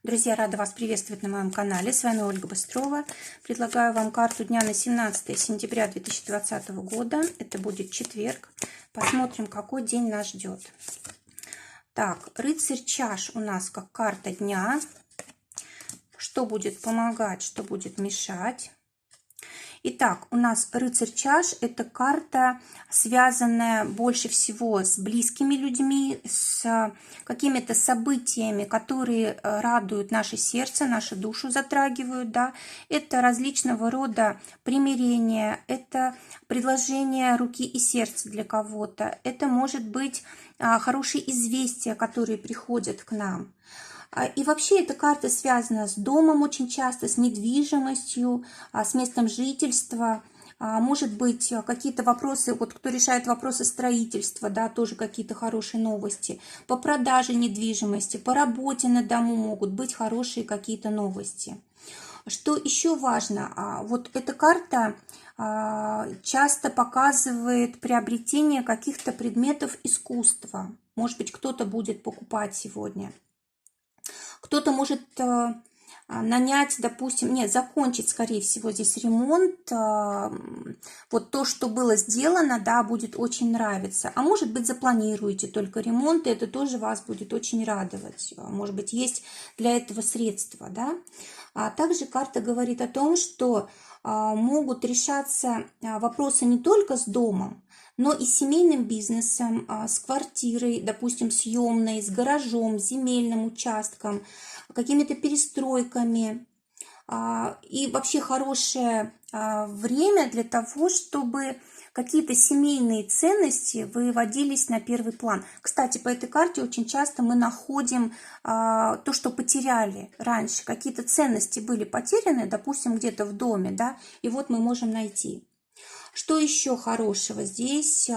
Друзья, рада вас приветствовать на моем канале. С вами Ольга Быстрова. Предлагаю вам карту дня на 17 сентября 2020 года. Это будет четверг. Посмотрим, какой день нас ждет. Так, рыцарь чаш у нас как карта дня. Что будет помогать, что будет мешать? Итак, у нас рыцарь чаш – это карта, связанная больше всего с близкими людьми, с какими-то событиями, которые радуют наше сердце, нашу душу затрагивают. Да? Это различного рода примирение, это предложение руки и сердца для кого-то, это может быть хорошие известия, которые приходят к нам. И вообще эта карта связана с домом очень часто, с недвижимостью, с местом жительства. Может быть, какие-то вопросы, вот кто решает вопросы строительства, да, тоже какие-то хорошие новости. По продаже недвижимости, по работе на дому могут быть хорошие какие-то новости. Что еще важно, вот эта карта часто показывает приобретение каких-то предметов искусства. Может быть, кто-то будет покупать сегодня. Кто-то может нанять, допустим, закончить, скорее всего, здесь ремонт. Вот то, что было сделано, да, будет очень нравиться. А может быть, запланируете только ремонт, и это тоже вас будет очень радовать. Может быть, есть для этого средства, да. А также карта говорит о том, что могут решаться вопросы не только с домом, но и с семейным бизнесом, с квартирой, допустим, съемной, с гаражом, земельным участком, какими-то перестройками. И вообще хорошее время для того, чтобы какие-то семейные ценности выводились на первый план. Кстати, по этой карте очень часто мы находим то, что потеряли раньше. Какие-то ценности были потеряны, допустим, где-то в доме, да, и вот мы можем найти. Что еще хорошего? Здесь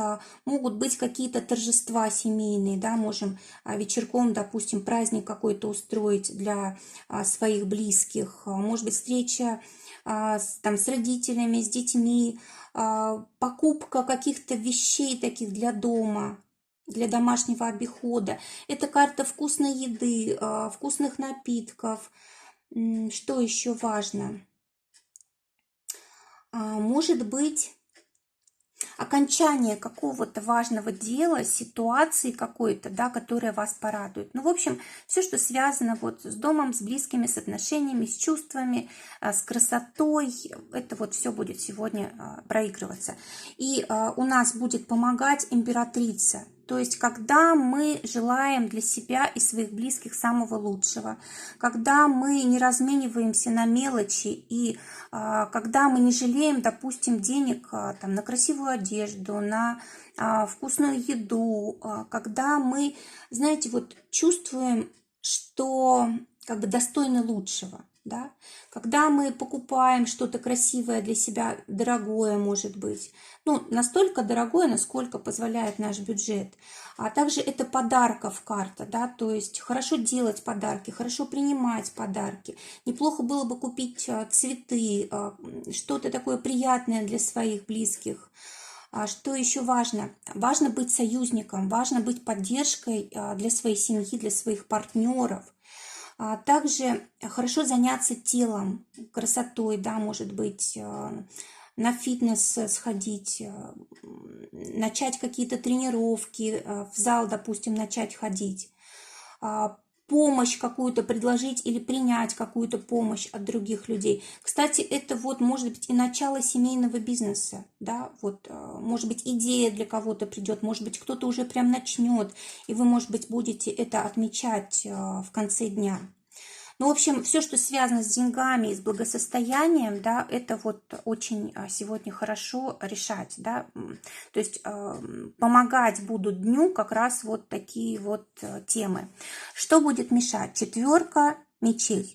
могут быть какие-то торжества семейные, да, можем вечерком, допустим, праздник какой-то устроить для своих близких, может быть, встреча там, с родителями, с детьми, покупка каких-то вещей таких для дома, для домашнего обихода. Это карта вкусной еды, вкусных напитков. Что еще важно? Может быть, окончание какого-то важного дела, ситуации какой-то, да, которая вас порадует. Ну, в общем, все, что связано вот с домом, с близкими, с отношениями, с чувствами, с красотой, это вот все будет сегодня проигрываться. И у нас будет помогать императрица. То есть, когда мы желаем для себя и своих близких самого лучшего, когда мы не размениваемся на мелочи и когда мы не жалеем, допустим, денег там, на красивую одежду, на вкусную еду, когда мы, знаете, вот чувствуем, что как бы достойны лучшего. Да? Когда мы покупаем что-то красивое для себя, дорогое, может быть, ну, настолько дорогое, насколько позволяет наш бюджет. А также это подарков карта, да, то есть хорошо делать подарки, хорошо принимать подарки. Неплохо было бы купить цветы, что-то такое приятное для своих близких. Что еще важно? Важно быть союзником, важно быть поддержкой для своей семьи, для своих партнеров. Также хорошо заняться телом, красотой, да, может быть, на фитнес сходить, начать какие-то тренировки, в зал, допустим, начать ходить, помощь какую-то предложить или принять какую-то помощь от других людей. Кстати, это вот может быть и начало семейного бизнеса, да, вот, может быть, идея для кого-то придет, может быть, кто-то уже прям начнет, и вы, может быть, будете это отмечать в конце дня. Ну, в общем, все, что связано с деньгами и с благосостоянием, да, это вот очень сегодня хорошо решать, да, то есть помогать будут дню как раз вот такие вот темы. Что будет мешать? Четверка мечей.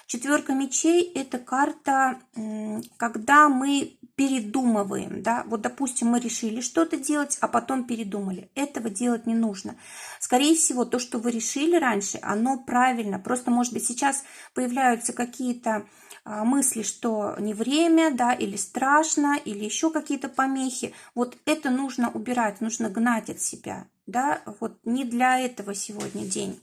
Четверка мечей – это карта, когда мы передумываем, да, вот, допустим, мы решили что-то делать, а потом передумали. Этого делать не нужно. Скорее всего, то, что вы решили раньше, оно правильно. Просто, может быть, сейчас появляются какие-то мысли, что не время, да, или страшно, или еще какие-то помехи. Вот это нужно убирать, нужно гнать от себя, да, вот не для этого сегодня день.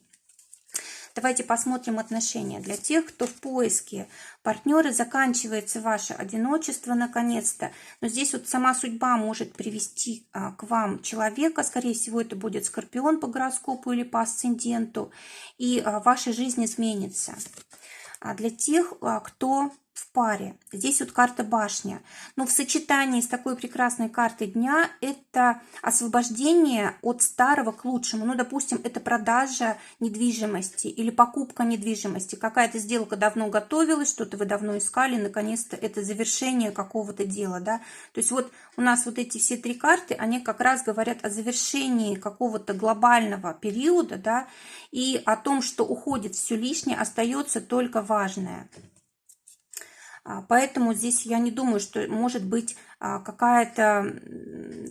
Давайте посмотрим отношения. Для тех, кто в поиске партнера, заканчивается ваше одиночество наконец-то. Но здесь вот сама судьба может привести к вам человека. Скорее всего, это будет Скорпион по гороскопу или по асценденту. И ваша жизнь изменится. А для тех, кто в паре, здесь вот карта башня. Но в сочетании с такой прекрасной картой дня это освобождение от старого к лучшему. Ну, допустим, это продажа недвижимости или покупка недвижимости. Какая-то сделка давно готовилась, что-то вы давно искали, наконец-то это завершение какого-то дела, да. То есть вот у нас вот эти все три карты, они как раз говорят о завершении какого-то глобального периода, да, и о том, что уходит все лишнее, остается только важное. Поэтому здесь я не думаю, что может быть какая-то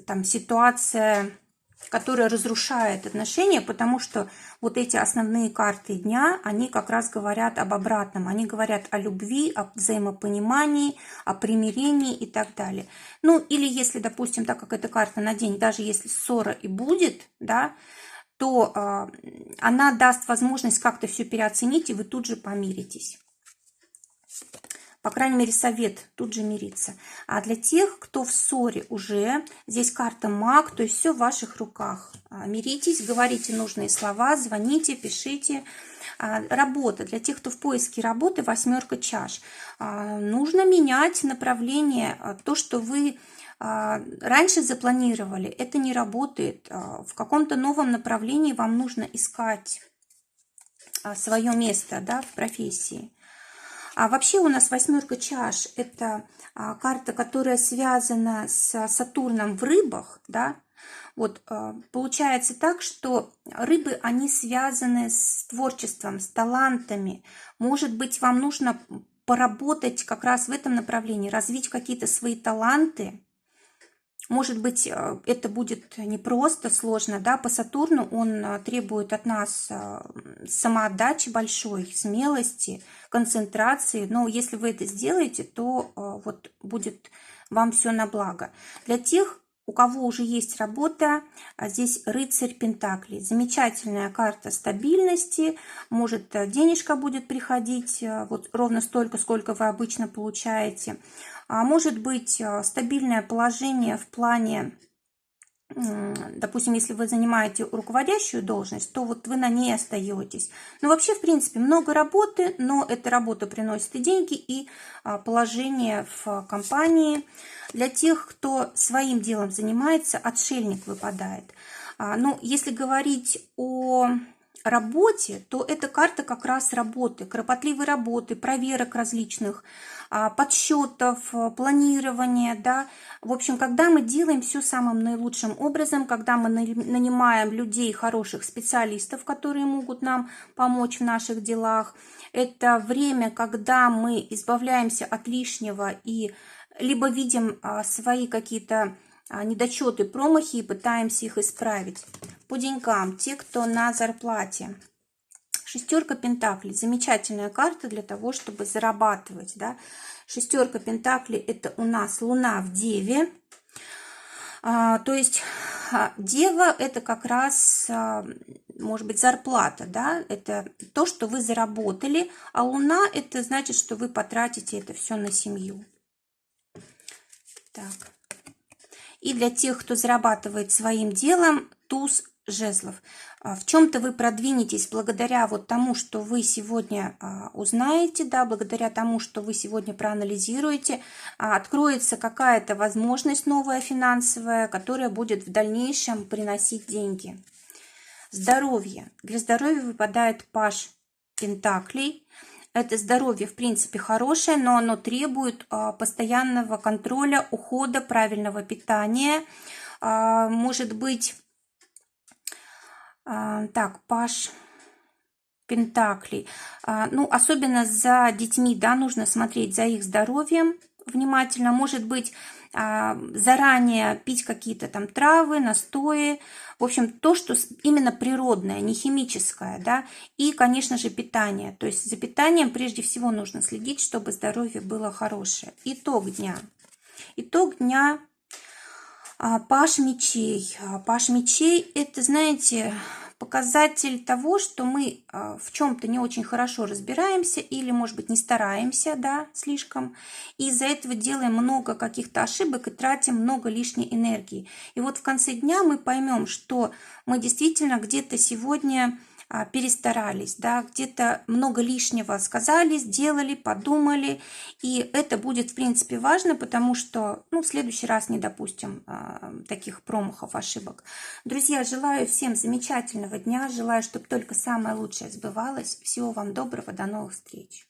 там ситуация, которая разрушает отношения, потому что вот эти основные карты дня, они как раз говорят об обратном. Они говорят о любви, о взаимопонимании, о примирении и так далее. Ну, или если, допустим, так как эта карта на день, даже если ссора и будет, да, то она даст возможность как-то все переоценить, и вы тут же помиритесь. По крайней мере, совет тут же мириться. А для тех, кто в ссоре уже, здесь карта маг, то есть все в ваших руках. Миритесь, говорите нужные слова, звоните, пишите. Работа. Для тех, кто в поиске работы, 8 чаш. Нужно менять направление. То, что вы раньше запланировали, это не работает. В каком-то новом направлении вам нужно искать свое место, да, в профессии. А вообще у нас 8 чаш – это карта, которая связана с Сатурном в рыбах, да. Вот получается так, что рыбы, они связаны с творчеством, с талантами. Может быть, вам нужно поработать как раз в этом направлении, развить какие-то свои таланты. Может быть, это будет непросто, сложно, да, по Сатурну он требует от нас самоотдачи большой, смелости, концентрации, но если вы это сделаете, то вот будет вам все на благо. Для тех, у кого уже есть работа, здесь рыцарь Пентаклей. Замечательная карта стабильности, может денежка будет приходить вот ровно столько, сколько вы обычно получаете. Может быть стабильное положение в плане, допустим, если вы занимаете руководящую должность, то вот вы на ней остаетесь. Но вообще, в принципе, много работы, но эта работа приносит и деньги, и положение в компании. Для тех, кто своим делом занимается, отшельник выпадает. Ну, если говорить о работе, то эта карта как раз работы, кропотливой работы, проверок различных, подсчетов, планирования, да. В общем, когда мы делаем все самым наилучшим образом, когда мы нанимаем людей, хороших специалистов, которые могут нам помочь в наших делах, это время, когда мы избавляемся от лишнего и либо видим свои какие-то недочеты, промахи и пытаемся их исправить. По деньгам, те, кто на зарплате. 6 Пентаклей, замечательная карта для того, чтобы зарабатывать, да. 6 Пентаклей – это у нас Луна в Деве, то есть Дева – это как раз, может быть, зарплата, да, это то, что вы заработали, а Луна – это значит, что вы потратите это все на семью. Так. И для тех, кто зарабатывает своим делом, туз жезлов. В чем-то вы продвинетесь благодаря вот тому, что вы сегодня узнаете, да, благодаря тому, что вы сегодня проанализируете, откроется какая-то возможность новая финансовая, которая будет в дальнейшем приносить деньги. Здоровье. Для здоровья выпадает паж Пентаклей. Это здоровье, в принципе, хорошее, но оно требует постоянного контроля, ухода, правильного питания. Может быть, так, паж Пентаклей. Ну, особенно за детьми, да, нужно смотреть за их здоровьем внимательно. Может быть, заранее пить какие-то там травы, настои. В общем, то, что именно природное, не химическое, да. И, конечно же, питание. То есть за питанием прежде всего нужно следить, чтобы здоровье было хорошее. Итог дня. Итог дня. Паж мечей. Паж мечей – это, знаете, показатель того, что мы в чем-то не очень хорошо разбираемся или, может быть, не стараемся, да, слишком, и из-за этого делаем много каких-то ошибок и тратим много лишней энергии. И вот в конце дня мы поймем, что мы действительно где-то сегодня перестарались, да, где-то много лишнего сказали, сделали, подумали, и это будет, в принципе, важно, потому что, ну, в следующий раз не допустим таких промахов, ошибок. Друзья, желаю всем замечательного дня, желаю, чтобы только самое лучшее сбывалось. Всего вам доброго, до новых встреч!